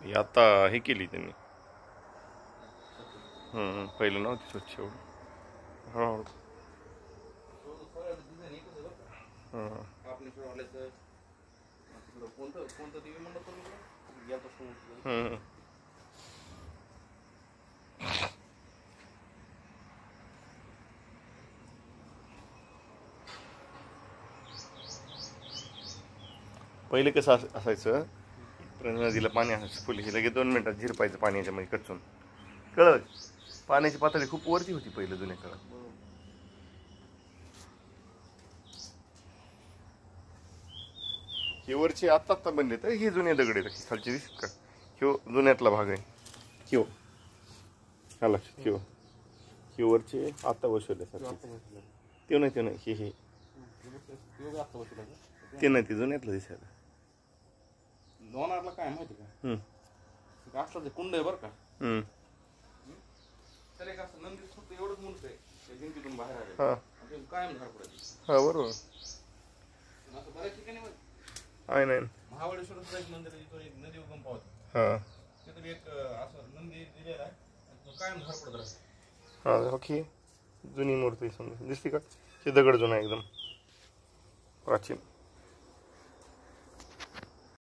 ही आता हे केली त्यांनी. पहिलं नव्हती स्वच्छ एवढं. हळूहळू. पहिले कसं असायचं, नदीला पाणी असायचं फुल, हे लगेच 2 मिनिटात झिरपायचं पाणी याच्यामध्ये कचून. कळलं? पाण्याची पातळी खूप वरती होती पहिलं जुन्या काळात. हे वरचे आत्ता आत्ता बनले तर हे जुने दगड आहेत खालचे, दिसत का? ह्यो जुन्यातला भाग आहे. ह्यो हा लक्षात, ह्यो वरचे आत्ता बसवले सारखे. ते नाही हे ते नाही, ते जुन्यातलं दिसायला. लोणारला काय माहिती का, असलं ते कुंड आहे बरं का. तर एक असं नंदी फक्त एवढंच मुंडक आहे, त्या भिंतीतून बाहेर आले कायम झाड पडायचं. हा बरोबर. असं बऱ्याच ठिकाणी आहे नाही. महाबळेश्वर सुद्धा एक मंदिर आहे, तिथून एक नदी उगम पावते. तिथून एक असं नंदी दिलेला आहे, तो कायम झाड पडत राहते. हा ओके. जुनी मूर्ती समजा दिसते का? ते दगड जुना एकदम प्राचीन.